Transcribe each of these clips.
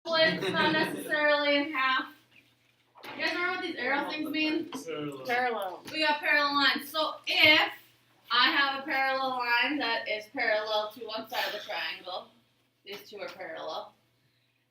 It's not necessarily in half. You guys remember what these arrow things mean? Parallel. We got parallel lines. So if I have a parallel line that is parallel to one side of the triangle, these two are parallel,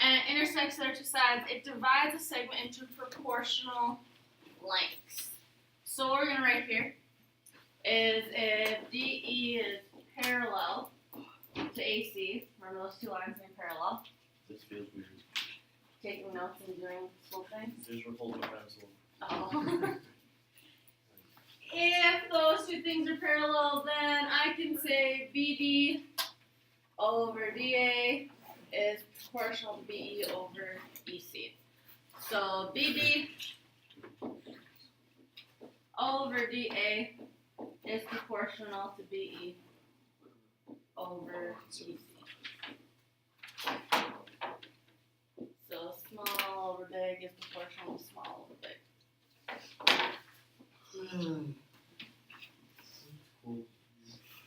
and it intersects their two sides, it divides a segment into proportional lengths. So what we're going to write here is if DE is parallel to AC, remember those two lines being parallel. This feels weird. Taking notes and doing school things. Just hold my pencil. Oh. If those two things are parallel, then I can say BD over DA is proportional to BE over EC. So BD over DA is proportional to BE over EC. So small over big is proportional to small over big.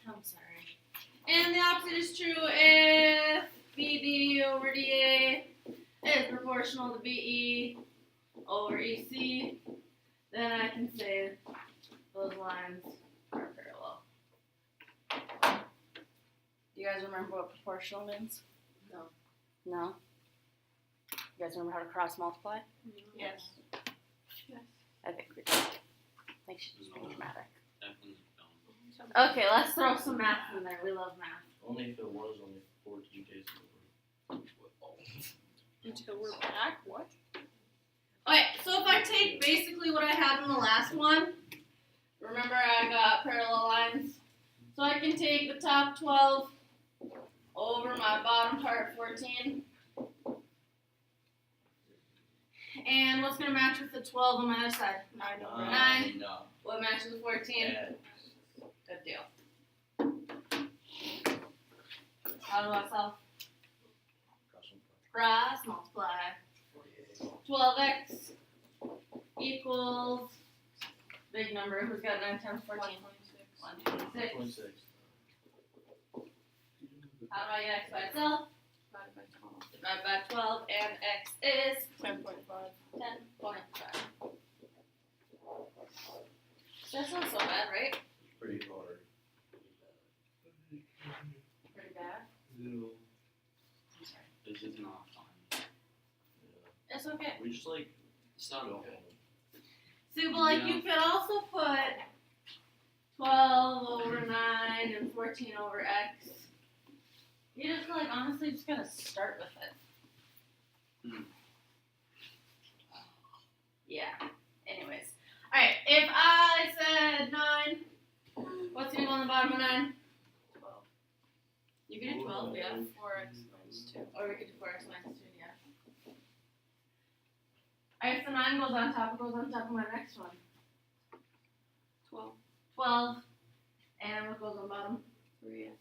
I'm sorry. And the opposite is true if BD over DA is proportional to BE over EC, then I can say those lines are parallel. Do you guys remember what proportional means? No. No? You guys remember how to cross multiply? Yes. I think we do. Think she's just being dramatic. Definitely don't. Okay, let's throw some math in there. We love math. Only if it was only 14 days over. Until we're back. What? Okay, so if I take basically what I had in the last one, remember I got parallel lines, so I can take the top 12 over my bottom part 14. And what's going to match with the 12 on my other side? 9 over 9. No. What matches with 14? Yeah. Good deal. How do I solve? Cross multiply. 12x equals big number. Who's got 9 times 14? 126. 26. How do I get x by itself? Divide by 12, and x is 10.5. 10.5. That's not so bad, right? It's pretty hard. Pretty bad. No. This is not fun. It's okay. We just like, it's not okay. See, but like you could also put 12 over 9 and 14 over x. You just like honestly just gotta start with it. Yeah. Anyways. Alright, if I said 9, what's gonna go on the bottom of 9? 12. You can do 12, yeah. 4x minus 2. Or we could do 4x minus 2, yeah. Alright, so 9 goes on top, it goes on top of my next one. 12. 12. And what goes on bottom? 3x.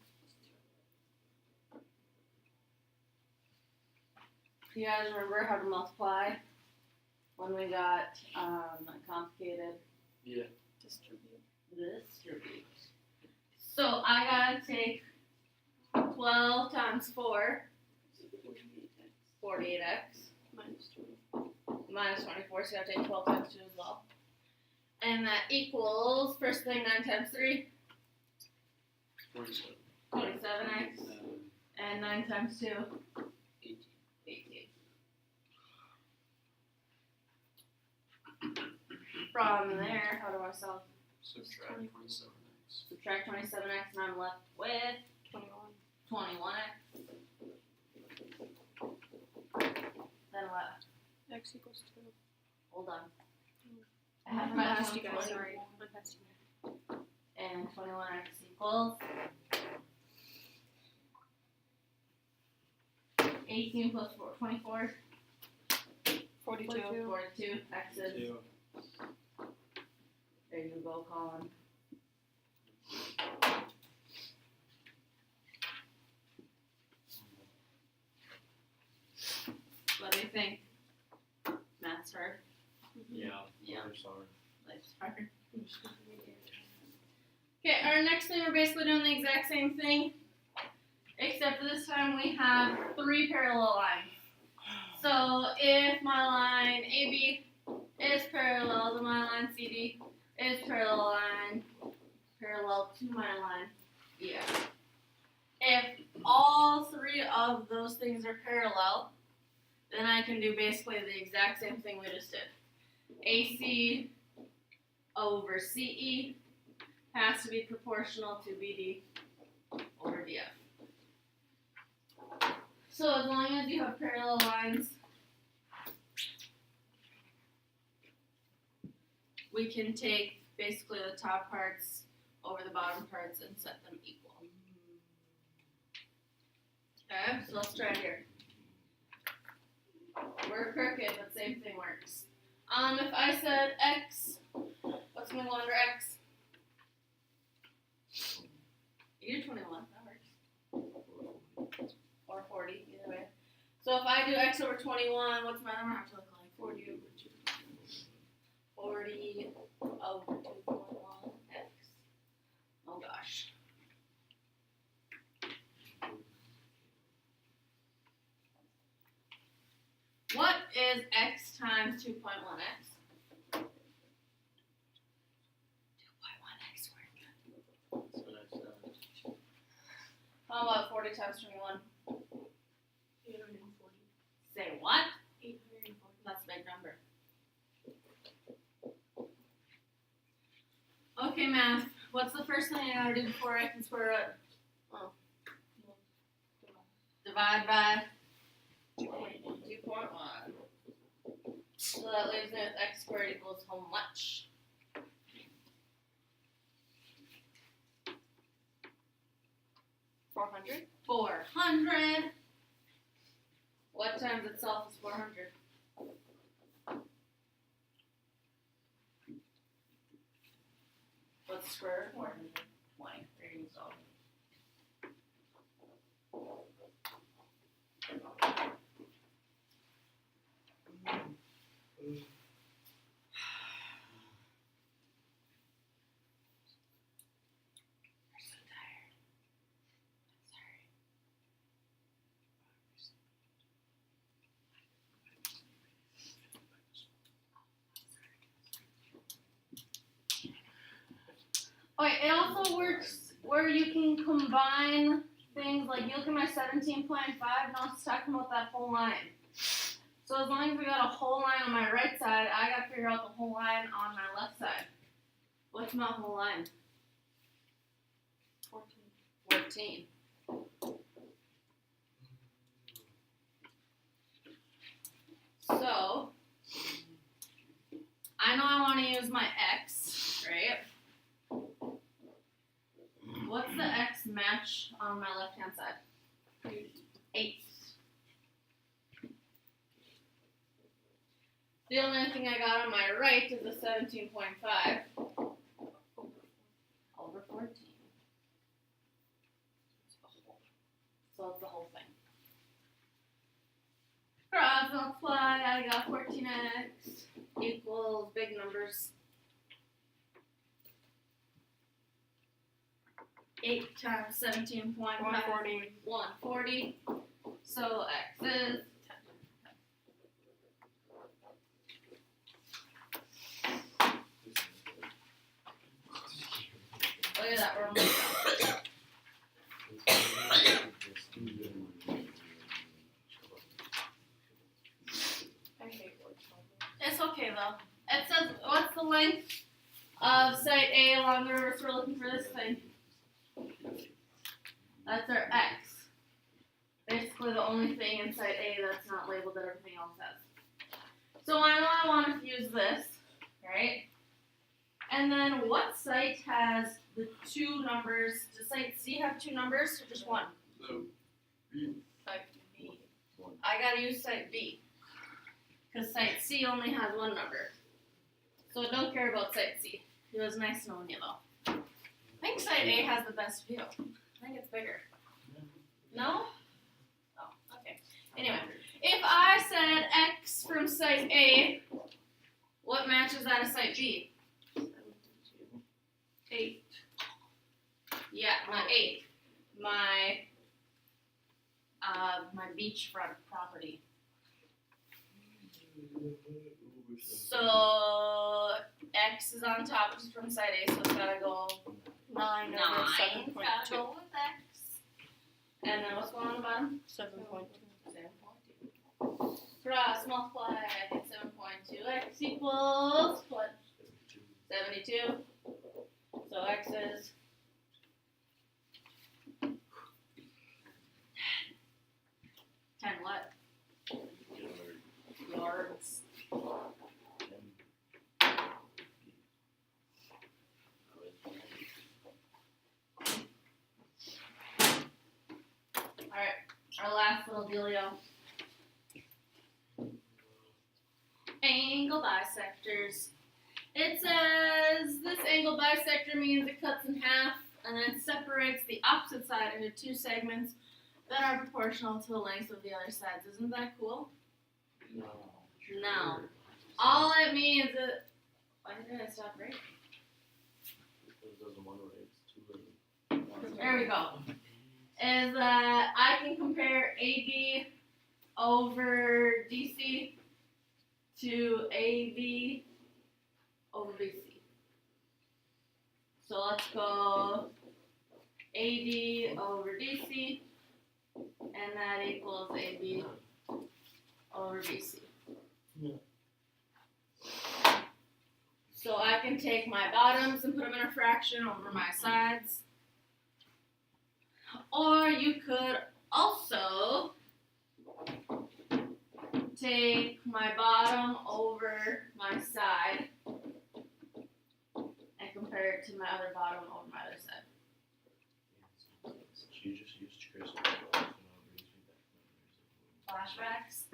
Do you guys remember how to multiply when we got complicated? Yeah. Distribute. So I gotta take 12 times 4, 48x, Minus 2. minus 24, so you gotta take 12 times 2 as well. And that equals, first thing, 9 times 3, 27. 27x, and 9 times 2, 18. 18. From there, how do I solve? Subtract 27x. Subtract 27x, and I'm left with 21. 21x. Then what? X equals 2. Hold on. I I'm have my past you guys, 21. sorry. I'm past you. And 21x equals 18 plus 4, 24. 42. 42 x's. 2. There you go, Colin. What do you think? Math's hard. Yeah. Yeah. I'm sorry. Life's hard. Okay, our next thing, we're basically doing the exact same thing, except for this time we have 3 parallel lines. if my line AB is parallel to my line CD is parallel to my line EF. If all three of those things are parallel, then I can do basically the exact same thing we just did. AC over CE has to be proportional to BD over DF. So as long as you have parallel lines, we can take basically the top parts over the bottom parts and set them equal. Okay, so let's try it here. We're crooked, but same thing works. If I said X, what's going to go under X? You do 21, that works. Or 40, either way. So if I do X over 21, what's my number have to look like? 40 over 2. 40 over 2.1 X. Oh gosh. What is X times 2.1X? 2.1X squared. So that's How about 40 times 21? 840. Say what? 840. That's a big number. Okay, math. What's the first thing I gotta do before I can square root? Divide by 2.1. So that leaves me with X squared equals how much? 400. 400. What times itself is 400? What's the square root of 400? 20. There you go. I'm so tired. Sorry. Okay, it also works where you can combine things, like you look at my 17.5, now it's talking about that whole line. So as long as we got a whole line on my right side, I gotta figure out the whole line on my left side. What's my whole line? 14. So, I know I want to use my X, right? What's the X match on my left-hand side? 8. The only thing I got on my right is a 17.5 over 14. So it's the whole thing. Cross multiply, I got 14x equals big numbers. 8 times 17.5. 140. 140. So x is 10. Look at that, we're almost done. I hate word solving. It's okay though. It says, what's the length of site A along the river? So we're looking for this thing. That's our X. Basically the only thing in site A that's not labeled that everything else has. So I know I want to use this, right? And then what site has the 2 numbers? Does site C have 2 numbers or just 1? So, Site B. I gotta use site B. Because site C only has 1 number. So don't care about site C. It was nice knowing you though. I think site A has the best view. I think it's bigger. No? Oh, okay. Anyway, if I said X from site A, what matches that of site B? 8. Yeah, not 8. My beachfront property. So x is on top, which is from side A, so it's gotta go 9 over 9. 7.2. Gotta go with x. And then what's going on the bottom? 7.2. 7.2. Cross multiply, I get 7.2. X equals what? 72. So x is 10 what? Yards. Alright, our last little dealio. Angle bisectors. It says this angle bisector means it cuts in half and then separates the opposite side into two segments that are proportional to the length of the other sides. Isn't that cool? No. All it means is why did I stop right? There we go. Is that I can compare AD over DC to AV over BC. So let's go AD over DC, and that equals AB over BC. So I can take my bottoms and put them in a fraction over my sides. Or you could also take my bottom over my side and compare it to my other bottom over my other side. She just used Chris. Flashbacks?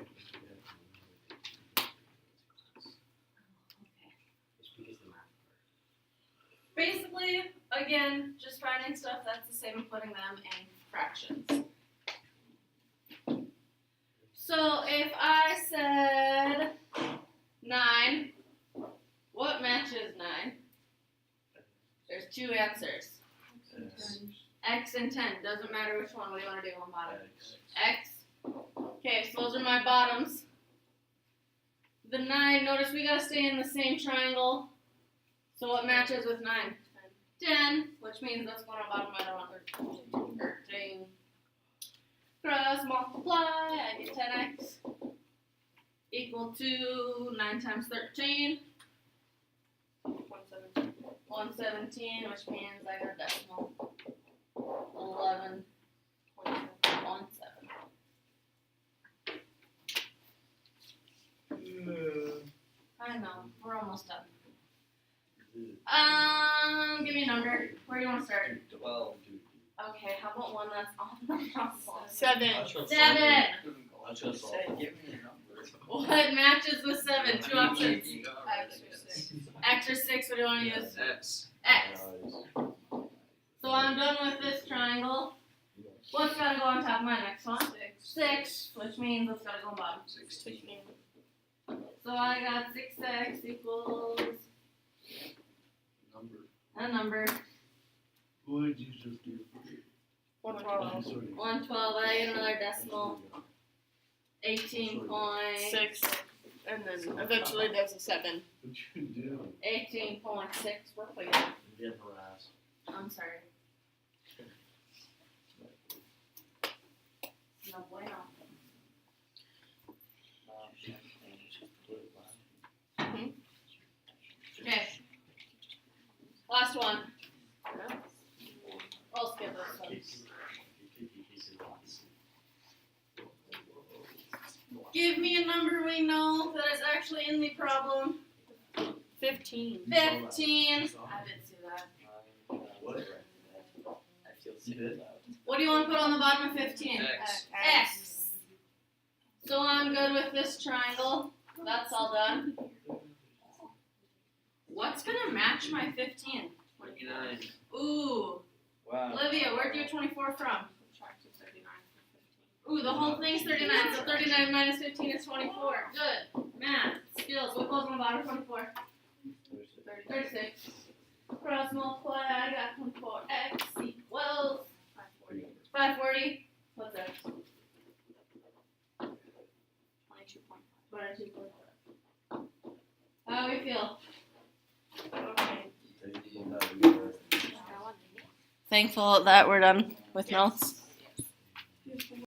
Basically, again, just finding stuff that's the same and putting them in fractions. So if I said 9, what matches 9? There's two answers. X and 10. Doesn't matter which one. What do you want to do on bottom? X. Okay, so those are my bottoms. The 9, notice we gotta stay in the same triangle. So what matches with 9? 10, which means that's going on bottom. I don't want 13. Cross multiply, I get 10x equal to 9 times 13. 117. 117, which means I got a decimal. 11.17. I know, we're almost done. Give me a number. Where do you want to start? 12. Okay, how about one that's on the possible? 7. 7. That's just all. Give me a number. What matches with 7? Two options. X or 6. X or 6, what do you want to use? X. X. So I'm done with this triangle. What's got to go on top of my next one? 6, which means what's got to go on bottom? 16. So I got 6x equals Number. a number. What did you just do? 112. 112. I get another decimal. 18.6. 6. And then eventually there's a 7. What you do? 18.6. We're clear. You're getting harassed. I'm sorry. No bueno. Okay. Last one. I'll skip this one. Give me a number we know that is actually in the problem. 15. 15. I did see that. What? I feel You did? What do you want to put on the bottom of 15? X. X. So I'm good with this triangle. That's all done. What's gonna match my 15? 29. Ooh. Wow. Olivia, where'd you get 24 from? Subtract 39 from 15. Ooh, the whole thing's 39, so 39 minus 15 is 24. Good. Math. Skills. What goes on the bottom of 24? 36. Cross multiply, I got 24x equals 540. 540. What's that? 22.5. How do we feel? Okay. They don't have any, Thankful that we're done with Yes. notes.